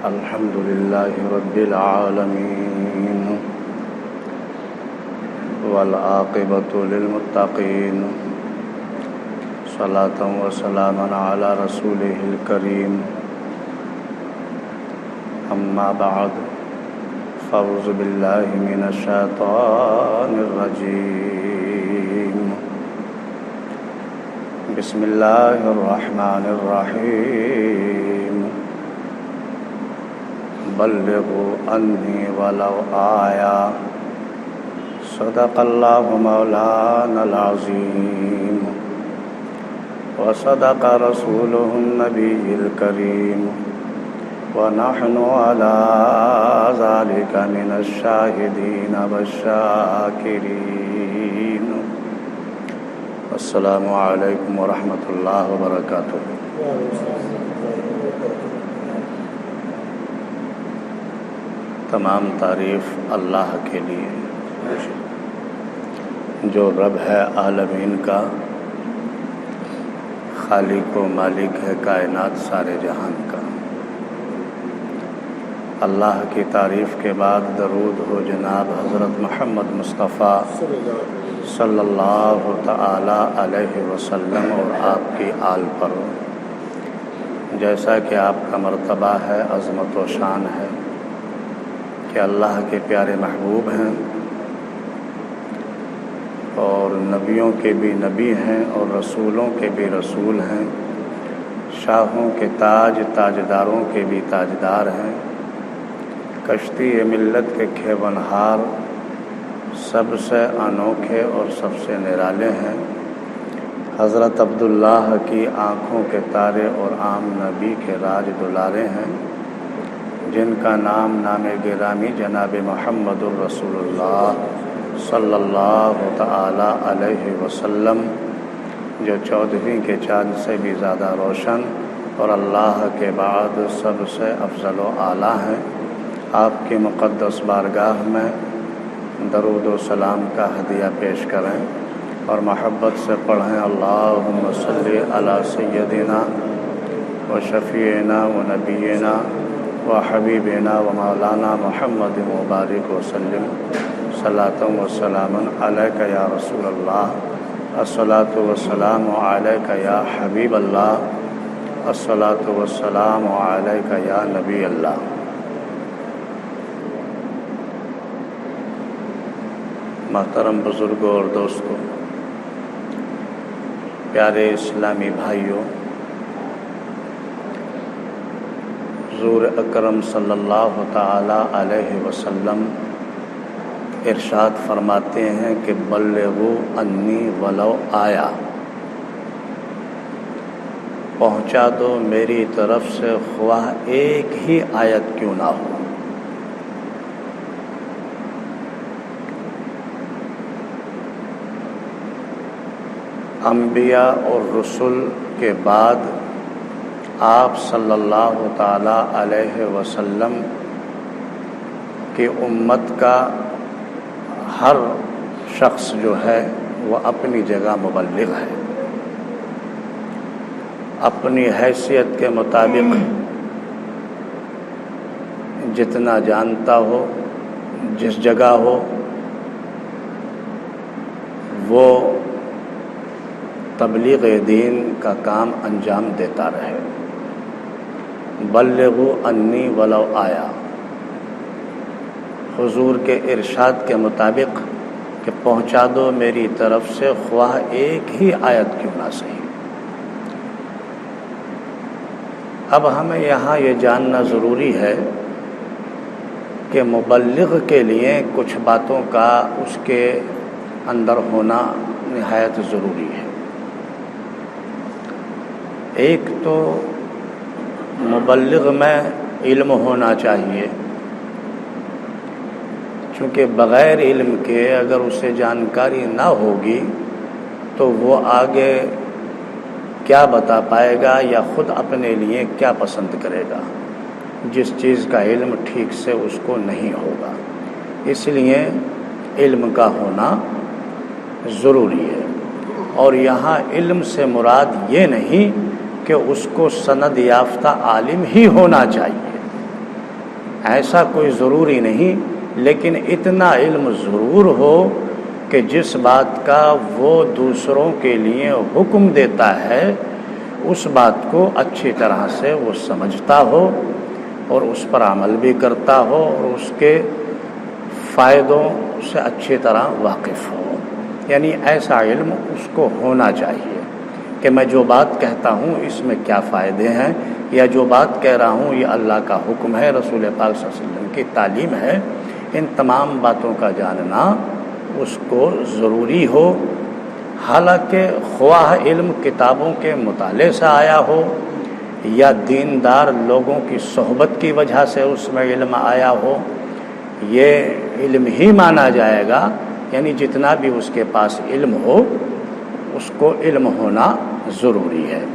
الحمد لله رب العالمين والعاقبة للمتقين صلاة وسلاما على رسوله الكريم أما بعد فأعوذ بالله من الشيطان الرجيم بسم الله الرحمن الرحيم بلغوا عني ولو آية صدق الله مولانا العظيم وصدق رسوله النبي الكريم ونحن على ذلك من الشاهدين والشاكرين السلام علیکم ورحمۃ اللہ وبرکاتہ۔ تمام تعریف اللہ کے لیے جو رب ہے عالمین کا، خالق و مالک ہے کائنات سارے جہان کا۔ اللہ کی تعریف کے بعد درود ہو جناب حضرت محمد مصطفیٰ صلی اللہ تعالی علیہ وسلم اور آپ کی آل پر، جیسا کہ آپ کا مرتبہ ہے، عظمت و شان ہے کہ اللہ کے پیارے محبوب ہیں اور نبیوں کے بھی نبی ہیں اور رسولوں کے بھی رسول ہیں، شاہوں کے تاج تاجداروں کے بھی تاجدار ہیں، کشتی ملت کے کھیونہار سب سے انوکھے اور سب سے نرالے ہیں، حضرت عبداللہ کی آنکھوں کے تارے اور عام نبی کے راج دلارے ہیں، جن کا نام گرامی جناب محمد الرسول اللہ صلی اللہ تعالی علیہ وسلم، جو 14ویں کے چاند سے بھی زیادہ روشن اور اللہ کے بعد سب سے افضل و اعلیٰ ہیں، آپ کی مقدس بارگاہ میں درود و سلام کا ہدیہ پیش کریں اور محبت سے پڑھیں اللہم صلی علی سیدنا و شفیعنا و نبینا و حبیبنا و مولانا محمد مبارک وسلم صلاۃ و سلام علیک یا رسول اللہ، الصلاۃ والسلام علیک یا حبیب اللہ، الصلاۃ والسلام علیک یا نبی اللہ۔ محترم بزرگوں اور دوستوں، پیارے اسلامی بھائیوں، حضور اکرم صلی اللہ تعالی علیہ وسلم ارشاد فرماتے ہیں کہ بلغوا انی ولو آیا، پہنچا دو میری طرف سے خواہ ایک ہی آیت کیوں نہ ہو۔ انبیاء اور رسل کے بعد آپ صلی اللہ تعالی علیہ وسلم کی امت کا ہر شخص جو ہے وہ اپنی جگہ مبلغ ہے، اپنی حیثیت کے مطابق جتنا جانتا ہو، جس جگہ ہو، وہ تبلیغ دین کا کام انجام دیتا رہے۔ بلغوا انی ولو آیا، حضور کے ارشاد کے مطابق کہ پہنچا دو میری طرف سے خواہ ایک ہی آیت کیوں نہ صحیح۔ اب ہمیں یہاں یہ جاننا ضروری ہے کہ مبلغ کے لیے کچھ باتوں کا اس کے اندر ہونا نہایت ضروری ہے۔ ایک تو مبلغ میں علم ہونا چاہیے، چونکہ بغیر علم کے اگر اسے جانکاری نہ ہوگی تو وہ آگے کیا بتا پائے گا یا خود اپنے لیے کیا پسند کرے گا، جس چیز کا علم ٹھیک سے اس کو نہیں ہوگا۔ اس لیے علم کا ہونا ضروری ہے، اور یہاں علم سے مراد یہ نہیں کہ اس کو سند یافتہ عالم ہی ہونا چاہیے، ایسا کوئی ضروری نہیں، لیکن اتنا علم ضرور ہو کہ جس بات کا وہ دوسروں کے لیے حکم دیتا ہے اس بات کو اچھی طرح سے وہ سمجھتا ہو اور اس پر عمل بھی کرتا ہو اور اس کے فائدوں سے اچھی طرح واقف ہو۔ یعنی ایسا علم اس کو ہونا چاہیے کہ میں جو بات کہتا ہوں اس میں کیا فائدے ہیں، یا جو بات کہہ رہا ہوں یہ اللہ کا حکم ہے، رسول پاک صلی اللہ علیہ وسلم کی تعلیم ہے۔ ان تمام باتوں کا جاننا اس کو ضروری ہو، حالانکہ خواہ علم کتابوں کے مطالعے سے آیا ہو یا دیندار لوگوں کی صحبت کی وجہ سے اس میں علم آیا ہو، یہ علم ہی مانا جائے گا۔ یعنی جتنا بھی اس کے پاس علم ہو اس کو علم ہونا ضروری ہے۔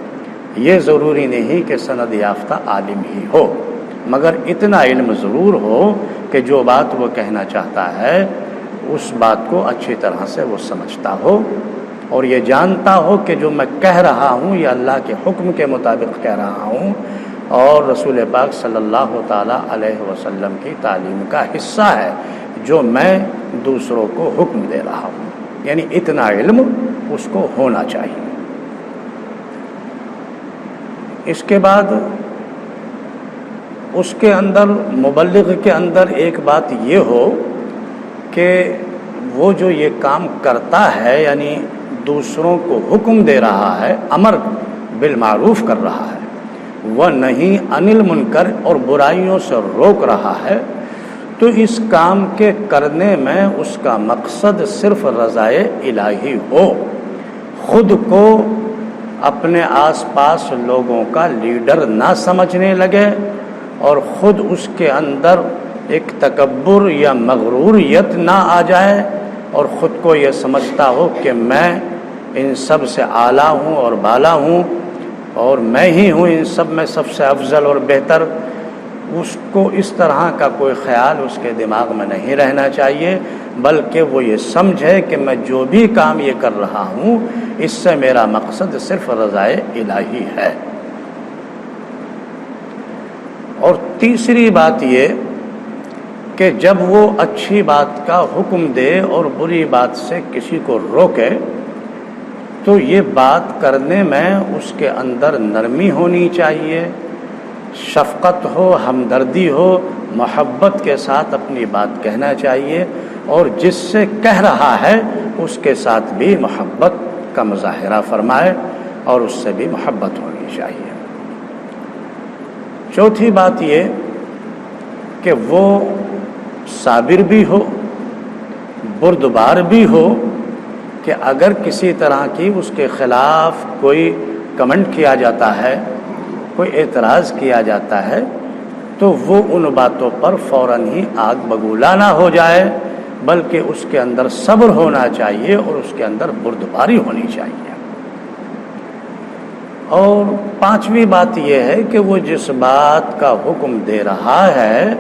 یہ ضروری نہیں کہ سند یافتہ عالم ہی ہو، مگر اتنا علم ضرور ہو کہ جو بات وہ کہنا چاہتا ہے اس بات کو اچھی طرح سے وہ سمجھتا ہو اور یہ جانتا ہو کہ جو میں کہہ رہا ہوں یہ اللہ کے حکم کے مطابق کہہ رہا ہوں اور رسول پاک صلی اللہ تعالیٰ علیہ وسلم کی تعلیم کا حصہ ہے جو میں دوسروں کو حکم دے رہا ہوں۔ یعنی اتنا علم اس کو ہونا چاہیے۔ اس کے بعد اس کے اندر، مبلغ کے اندر ایک بات یہ ہو کہ وہ جو یہ کام کرتا ہے یعنی دوسروں کو حکم دے رہا ہے، امر بالمعروف کر رہا ہے، وہ نہیں عن المنکر اور برائیوں سے روک رہا ہے، تو اس کام کے کرنے میں اس کا مقصد صرف رضائے الہی ہو، خود کو اپنے آس پاس لوگوں کا لیڈر نہ سمجھنے لگے اور خود اس کے اندر ایک تکبر یا مغروریت نہ آ جائے اور خود کو یہ سمجھتا ہو کہ میں ان سب سے اعلیٰ ہوں اور بالا ہوں اور میں ہی ہوں ان سب میں سب سے افضل اور بہتر۔ اس کو اس طرح کا کوئی خیال اس کے دماغ میں نہیں رہنا چاہیے، بلکہ وہ یہ سمجھے کہ میں جو بھی کام یہ کر رہا ہوں اس سے میرا مقصد صرف رضائے الہی ہے۔ اور تیسری بات یہ کہ جب وہ اچھی بات کا حکم دے اور بری بات سے کسی کو روکے تو یہ بات کرنے میں اس کے اندر نرمی ہونی چاہیے، شفقت ہو، ہمدردی ہو، محبت کے ساتھ اپنی بات کہنا چاہیے اور جس سے کہہ رہا ہے اس کے ساتھ بھی محبت کا مظاہرہ فرمائے اور اس سے بھی محبت ہونی چاہیے۔ چوتھی بات یہ کہ وہ صابر بھی ہو، بردبار بھی ہو کہ اگر کسی طرح کی اس کے خلاف کوئی کمنٹ کیا جاتا ہے، کوئی اعتراض کیا جاتا ہے تو وہ ان باتوں پر فوراً ہی آگ بگولا نہ ہو جائے، بلکہ اس کے اندر صبر ہونا چاہیے اور اس کے اندر بردباری ہونی چاہیے۔ اور پانچویں بات یہ ہے کہ وہ جس بات کا حکم دے رہا ہے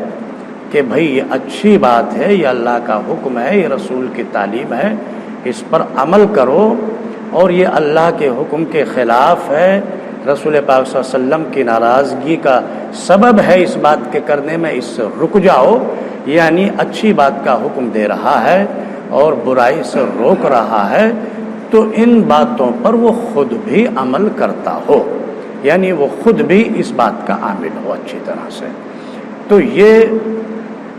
کہ بھئی یہ اچھی بات ہے، یہ اللہ کا حکم ہے، یہ رسول کی تعلیم ہے، اس پر عمل کرو، اور یہ اللہ کے حکم کے خلاف ہے، رسول پاک صلی اللہ علیہ وسلم کی ناراضگی کا سبب ہے اس بات کے کرنے میں، اس سے رک جاؤ، یعنی اچھی بات کا حکم دے رہا ہے اور برائی سے روک رہا ہے، تو ان باتوں پر وہ خود بھی عمل کرتا ہو، یعنی وہ خود بھی اس بات کا عامل ہو اچھی طرح سے۔ تو یہ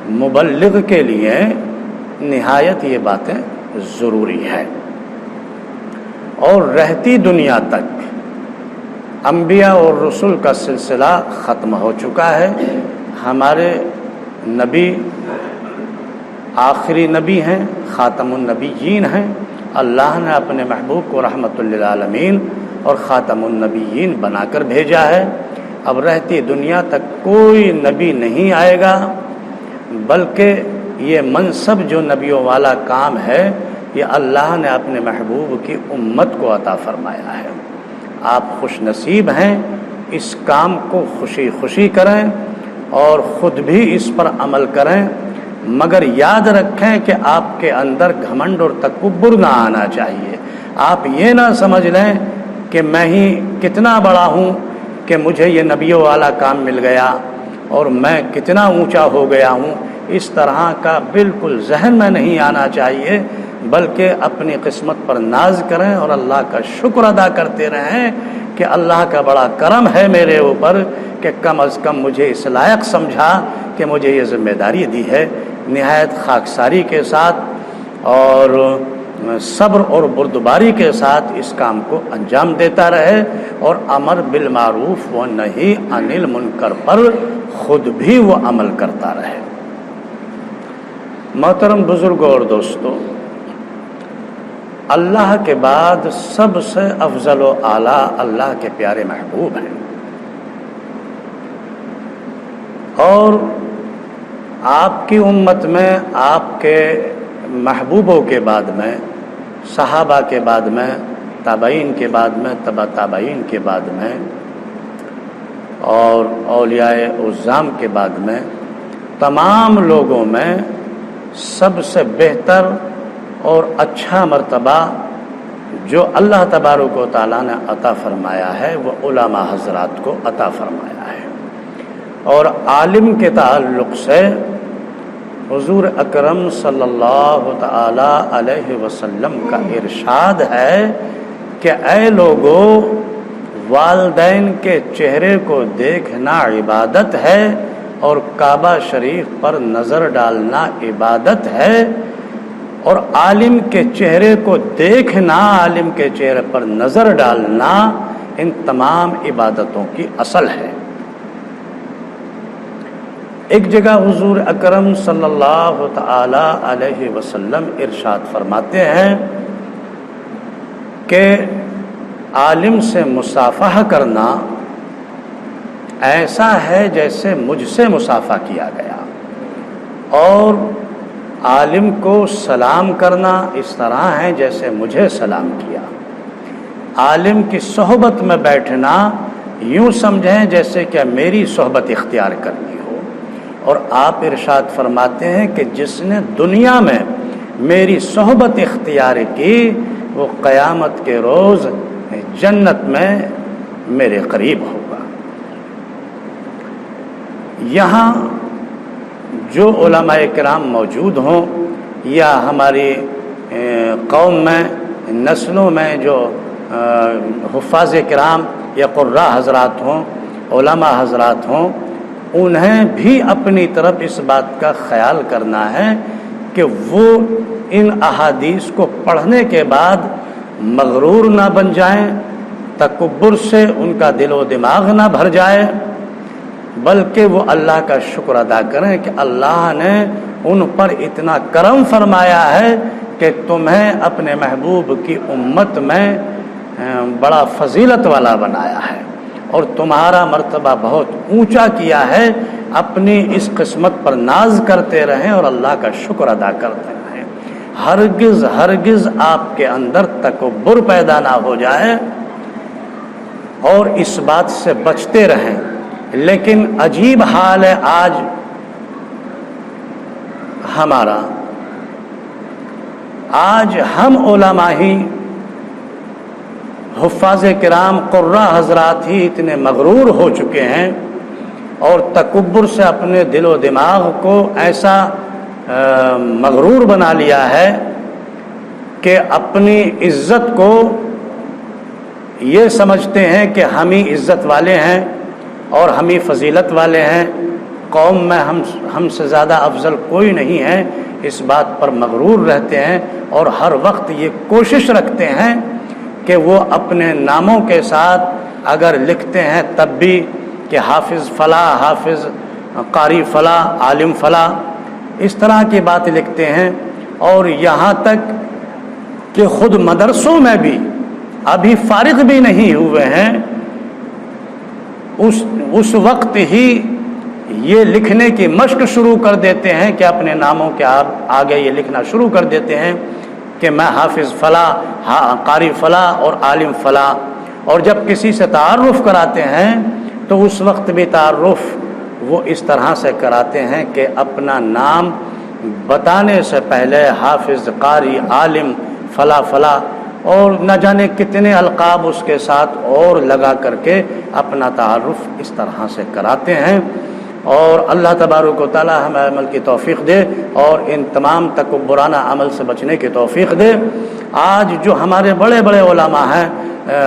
مبلغ کے لیے نہایت یہ باتیں ضروری ہیں۔ اور رہتی دنیا تک انبیاء اور رسول کا سلسلہ ختم ہو چکا ہے۔ ہمارے نبی آخری نبی ہیں، خاتم النبیین ہیں، اللہ نے اپنے محبوب کو رحمت للعالمین اور خاتم النبیین بنا کر بھیجا ہے۔ اب رہتی دنیا تک کوئی نبی نہیں آئے گا، بلکہ یہ منصب جو نبیوں والا کام ہے یہ اللہ نے اپنے محبوب کی امت کو عطا فرمایا ہے۔ آپ خوش نصیب ہیں، اس کام کو خوشی خوشی کریں اور خود بھی اس پر عمل کریں، مگر یاد رکھیں کہ آپ کے اندر گھمنڈ اور تکبر نہ آنا چاہیے۔ آپ یہ نہ سمجھ لیں کہ میں ہی کتنا بڑا ہوں کہ مجھے یہ نبیوں والا کام مل گیا، اور میں کتنا اونچا ہو گیا ہوں، اس طرح کا بالکل ذہن میں نہیں آنا چاہیے، بلکہ اپنی قسمت پر ناز کریں اور اللہ کا شکر ادا کرتے رہیں کہ اللہ کا بڑا کرم ہے میرے اوپر کہ کم از کم مجھے اس لائق سمجھا کہ مجھے یہ ذمہ داری دی ہے۔ نہایت خاکساری کے ساتھ اور صبر اور بردباری کے ساتھ اس کام کو انجام دیتا رہے، اور امر بالمعروف و نہی عن المنکر پر خود بھی وہ عمل کرتا رہے۔ محترم بزرگوں اور دوستو، اللہ کے بعد سب سے افضل و اعلیٰ اللہ کے پیارے محبوب ہیں، اور آپ کی امت میں آپ کے محبوبوں کے بعد میں، صحابہ کے بعد میں، تابعین کے بعد میں، تبع تابعین کے بعد میں، اور اولیاء عظام کے بعد میں، تمام لوگوں میں سب سے بہتر اور اچھا مرتبہ جو اللہ تبارک و تعالیٰ نے عطا فرمایا ہے وہ علماء حضرات کو عطا فرمایا ہے۔ اور عالم کے تعلق سے حضور اکرم صلی اللہ تعالی علیہ وسلم کا ارشاد ہے کہ اے لوگو، والدین کے چہرے کو دیکھنا عبادت ہے اور کعبہ شریف پر نظر ڈالنا عبادت ہے، اور عالم کے چہرے کو دیکھنا، عالم کے چہرے پر نظر ڈالنا ان تمام عبادتوں کی اصل ہے۔ ایک جگہ حضور اکرم صلی اللہ تعالی علیہ وسلم ارشاد فرماتے ہیں کہ عالم سے مصافحہ کرنا ایسا ہے جیسے مجھ سے مصافحہ کیا گیا، اور عالم کو سلام کرنا اس طرح ہے جیسے مجھے سلام کیا۔ عالم کی صحبت میں بیٹھنا یوں سمجھیں جیسے کہ میری صحبت اختیار کرنی ہو، اور آپ ارشاد فرماتے ہیں کہ جس نے دنیا میں میری صحبت اختیار کی وہ قیامت کے روز جنت میں میرے قریب ہوگا۔ یہاں جو علماء کرام موجود ہوں یا ہماری قوم میں، نسلوں میں جو حفاظ کرام یا قراء حضرات ہوں، علماء حضرات ہوں، انہیں بھی اپنی طرف اس بات کا خیال کرنا ہے کہ وہ ان احادیث کو پڑھنے کے بعد مغرور نہ بن جائیں، تکبر سے ان کا دل و دماغ نہ بھر جائے، بلکہ وہ اللہ کا شکر ادا کریں کہ اللہ نے ان پر اتنا کرم فرمایا ہے کہ تمہیں اپنے محبوب کی امت میں بڑا فضیلت والا بنایا ہے اور تمہارا مرتبہ بہت اونچا کیا ہے۔ اپنی اس قسمت پر ناز کرتے رہیں اور اللہ کا شکر ادا کرتے رہیں۔ ہرگز ہرگز آپ کے اندر تکبر پیدا نہ ہو جائے اور اس بات سے بچتے رہیں۔ لیکن عجیب حال ہے آج ہمارا، آج ہم علماء ہی، حفاظ کرام، قراء حضرات ہی اتنے مغرور ہو چکے ہیں اور تکبر سے اپنے دل و دماغ کو ایسا مغرور بنا لیا ہے کہ اپنی عزت کو یہ سمجھتے ہیں کہ ہم ہی عزت والے ہیں اور ہم ہی فضیلت والے ہیں، قوم میں ہم سے زیادہ افضل کوئی نہیں ہے۔ اس بات پر مغرور رہتے ہیں اور ہر وقت یہ کوشش رکھتے ہیں کہ وہ اپنے ناموں کے ساتھ اگر لکھتے ہیں تب بھی کہ حافظ فلاں، حافظ قاری فلاں، عالم فلاں، اس طرح کی بات لکھتے ہیں، اور یہاں تک کہ خود مدرسوں میں بھی ابھی فارغ بھی نہیں ہوئے ہیں، اس وقت ہی یہ لکھنے کی مشق شروع کر دیتے ہیں کہ اپنے ناموں کے آگے یہ لکھنا شروع کر دیتے ہیں کہ میں حافظ فلاں، قاری فلاں اور عالم فلاں، اور جب کسی سے تعارف کراتے ہیں تو اس وقت بھی تعارف وہ اس طرح سے کراتے ہیں کہ اپنا نام بتانے سے پہلے حافظ، قاری، عالم فلاں فلاں اور نہ جانے کتنے القاب اس کے ساتھ اور لگا کر کے اپنا تعارف اس طرح سے کراتے ہیں۔ اور اللہ تبارک و تعالی ہمیں عمل کی توفیق دے اور ان تمام تکبرانہ عمل سے بچنے کی توفیق دے۔ آج جو ہمارے بڑے بڑے علماء ہیں،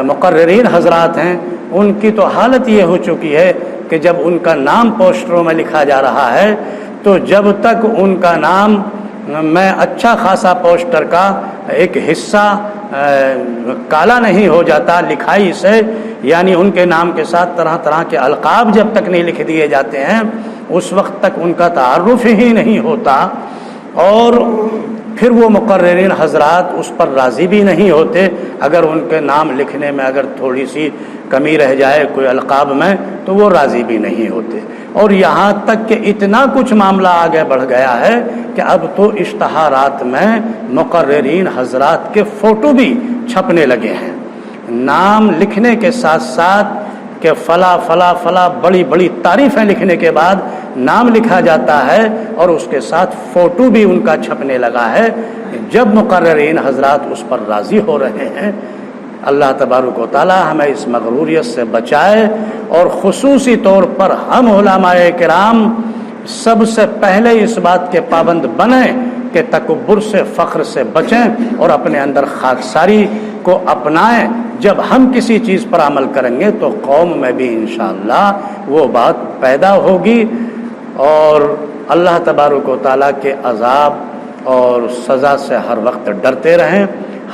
مقررین حضرات ہیں، ان کی تو حالت یہ ہو چکی ہے کہ جب ان کا نام پوسٹروں میں لکھا جا رہا ہے تو جب تک ان کا نام میں اچھا خاصا پوسٹر کا ایک حصہ کالا نہیں ہو جاتا لکھائی سے، یعنی ان کے نام کے ساتھ طرح طرح کے القاب جب تک نہیں لکھ دیے جاتے ہیں اس وقت تک ان کا تعارف ہی نہیں ہوتا، اور پھر وہ مقررین حضرات اس پر راضی بھی نہیں ہوتے اگر ان کے نام لکھنے میں اگر تھوڑی سی کمی رہ جائے کوئی القاب میں تو وہ راضی بھی نہیں ہوتے، اور یہاں تک کہ اتنا کچھ معاملہ آگے بڑھ گیا ہے کہ اب تو اشتہارات میں مقررین حضرات کے فوٹو بھی چھپنے لگے ہیں، نام لکھنے کے ساتھ ساتھ کہ فلاں فلاں فلاں بڑی بڑی تعریفیں لکھنے کے بعد نام لکھا جاتا ہے اور اس کے ساتھ فوٹو بھی ان کا چھپنے لگا ہے۔ جب مقررین حضرات اس پر راضی ہو رہے ہیں، اللہ تبارک و تعالی ہمیں اس مغروریت سے بچائے، اور خصوصی طور پر ہم علماء کرام سب سے پہلے اس بات کے پابند بنیں کہ تکبر سے، فخر سے بچیں اور اپنے اندر خاکساری کو اپنائیں۔ جب ہم کسی چیز پر عمل کریں گے تو قوم میں بھی انشاءاللہ وہ بات پیدا ہوگی، اور اللہ تبارک و تعالیٰ کے عذاب اور سزا سے ہر وقت ڈرتے رہیں۔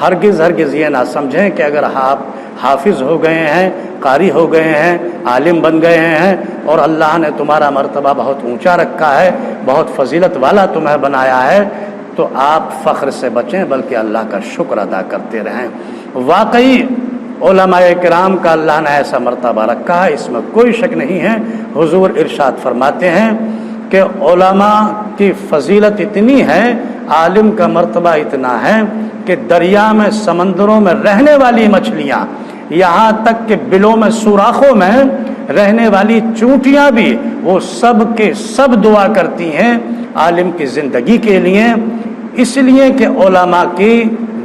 ہرگز ہرگز یہ نہ سمجھیں کہ اگر آپ حافظ ہو گئے ہیں، قاری ہو گئے ہیں، عالم بن گئے ہیں اور اللہ نے تمہارا مرتبہ بہت اونچا رکھا ہے، بہت فضیلت والا تمہیں بنایا ہے، تو آپ فخر سے بچیں بلکہ اللہ کا شکر ادا کرتے رہیں۔ واقعی علماء کرام کا اللہ نے ایسا مرتبہ رکھا ہے، اس میں کوئی شک نہیں ہے۔ حضور ارشاد فرماتے ہیں کہ علماء کی فضیلت اتنی ہے، عالم کا مرتبہ اتنا ہے کہ دریا میں، سمندروں میں رہنے والی مچھلیاں، یہاں تک کہ بلوں میں، سوراخوں میں رہنے والی چونٹیاں بھی، وہ سب کے سب دعا کرتی ہیں عالم کی زندگی کے لیے، اس لیے کہ علماء کی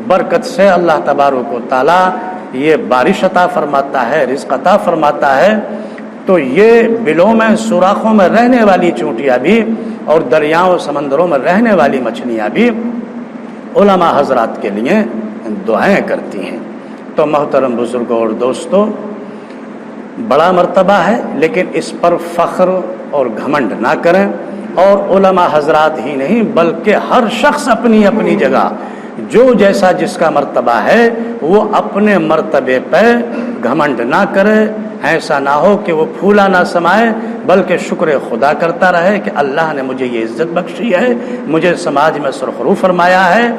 برکت سے اللہ تبارک و تعالی یہ بارش عطا فرماتا ہے، رزق عطا فرماتا ہے۔ تو یہ بلوں میں، سوراخوں میں رہنے والی چونٹیاں بھی اور دریاؤں سمندروں میں رہنے والی مچھلیاں بھی علماء حضرات کے لیے دعائیں کرتی ہیں۔ تو محترم بزرگوں اور دوستو، بڑا مرتبہ ہے لیکن اس پر فخر اور گھمنڈ نہ کریں، اور علماء حضرات ہی نہیں بلکہ ہر شخص اپنی اپنی جگہ جو جیسا جس کا مرتبہ ہے وہ اپنے مرتبے پہ گھمنڈ نہ کرے، ایسا نہ ہو کہ وہ پھولا نہ سمائے بلکہ شکر خدا کرتا رہے کہ اللہ نے مجھے یہ عزت بخشی ہے، مجھے سماج میں سرخرو فرمایا ہے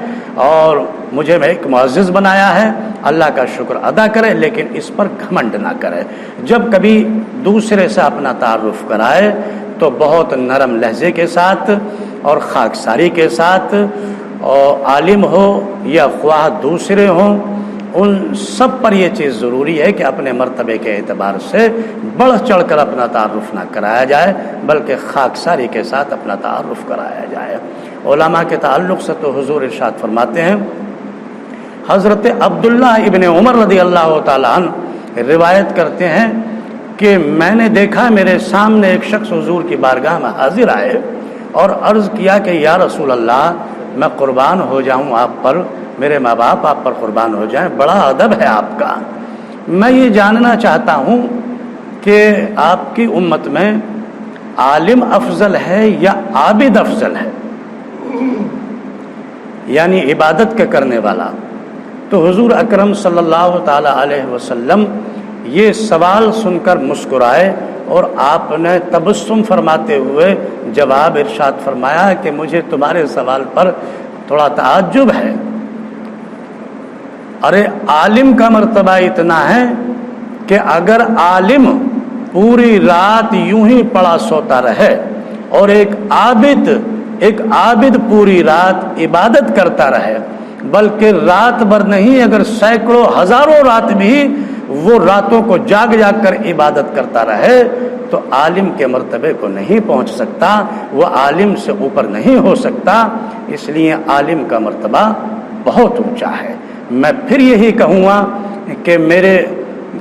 اور مجھے ایک معزز بنایا ہے، اللہ کا شکر ادا کرے لیکن اس پر گھمنڈ نہ کرے۔ جب کبھی دوسرے سے اپنا تعارف کرائے تو بہت نرم لہجے کے ساتھ اور خاکساری کے ساتھ، اور عالم ہو یا خواہ دوسرے ہوں، ان سب پر یہ چیز ضروری ہے کہ اپنے مرتبے کے اعتبار سے بڑھ چڑھ کر اپنا تعارف نہ کرایا جائے بلکہ خاکساری کے ساتھ اپنا تعارف کرایا جائے۔ علماء کے تعلق سے تو حضور ارشاد فرماتے ہیں، حضرت عبداللہ ابن عمر رضی اللہ تعالیٰ عنہ روایت کرتے ہیں کہ میں نے دیکھا میرے سامنے ایک شخص حضور کی بارگاہ میں حاضر آئے اور عرض کیا کہ یا رسول اللہ، میں قربان ہو جاؤں آپ پر، میرے ماں باپ آپ پر قربان ہو جائیں، بڑا ادب ہے آپ کا، میں یہ جاننا چاہتا ہوں کہ آپ کی امت میں عالم افضل ہے یا عابد افضل ہے، یعنی عبادت کے کرنے والا؟ تو حضور اکرم صلی اللہ تعالی علیہ وسلم یہ سوال سن کر مسکرائے اور آپ نے تبسم فرماتے ہوئے جواب ارشاد فرمایا کہ مجھے تمہارے سوال پر تھوڑا تعجب ہے، ارے عالم کا مرتبہ اتنا ہے کہ اگر عالم پوری رات یوں ہی پڑا سوتا رہے اور ایک عابد پوری رات عبادت کرتا رہے، بلکہ رات بھر نہیں اگر سینکڑوں ہزاروں رات بھی وہ راتوں کو جاگ جاگ کر عبادت کرتا رہے تو عالم کے مرتبے کو نہیں پہنچ سکتا، وہ عالم سے اوپر نہیں ہو سکتا۔ اس لیے عالم کا مرتبہ بہت اونچا ہے۔ میں پھر یہی کہوں گا کہ میرے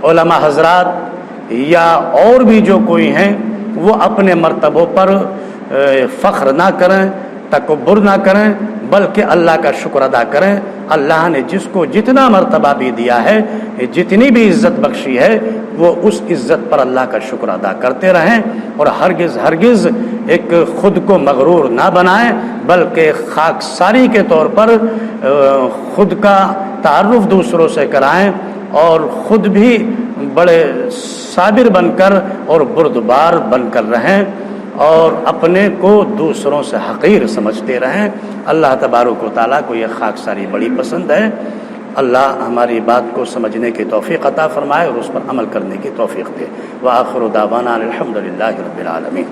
علماء حضرات یا اور بھی جو کوئی ہیں وہ اپنے مرتبوں پر فخر نہ کریں، تکبر نہ کریں، بلکہ اللہ کا شکر ادا کریں۔ اللہ نے جس کو جتنا مرتبہ بھی دیا ہے، جتنی بھی عزت بخشی ہے، وہ اس عزت پر اللہ کا شکر ادا کرتے رہیں، اور ہرگز ایک خود کو مغرور نہ بنائیں، بلکہ خاکساری کے طور پر خود کا تعارف دوسروں سے کرائیں، اور خود بھی بڑے صابر بن کر اور بردبار بن کر رہیں، اور اپنے کو دوسروں سے حقیر سمجھتے رہیں۔ اللہ تبارک و تعالیٰ کو یہ خاکساری بڑی پسند ہے۔ اللہ ہماری بات کو سمجھنے کی توفیق عطا فرمائے اور اس پر عمل کرنے کی توفیق دے۔ وآخر دعوانا الحمدللہ رب العالمین۔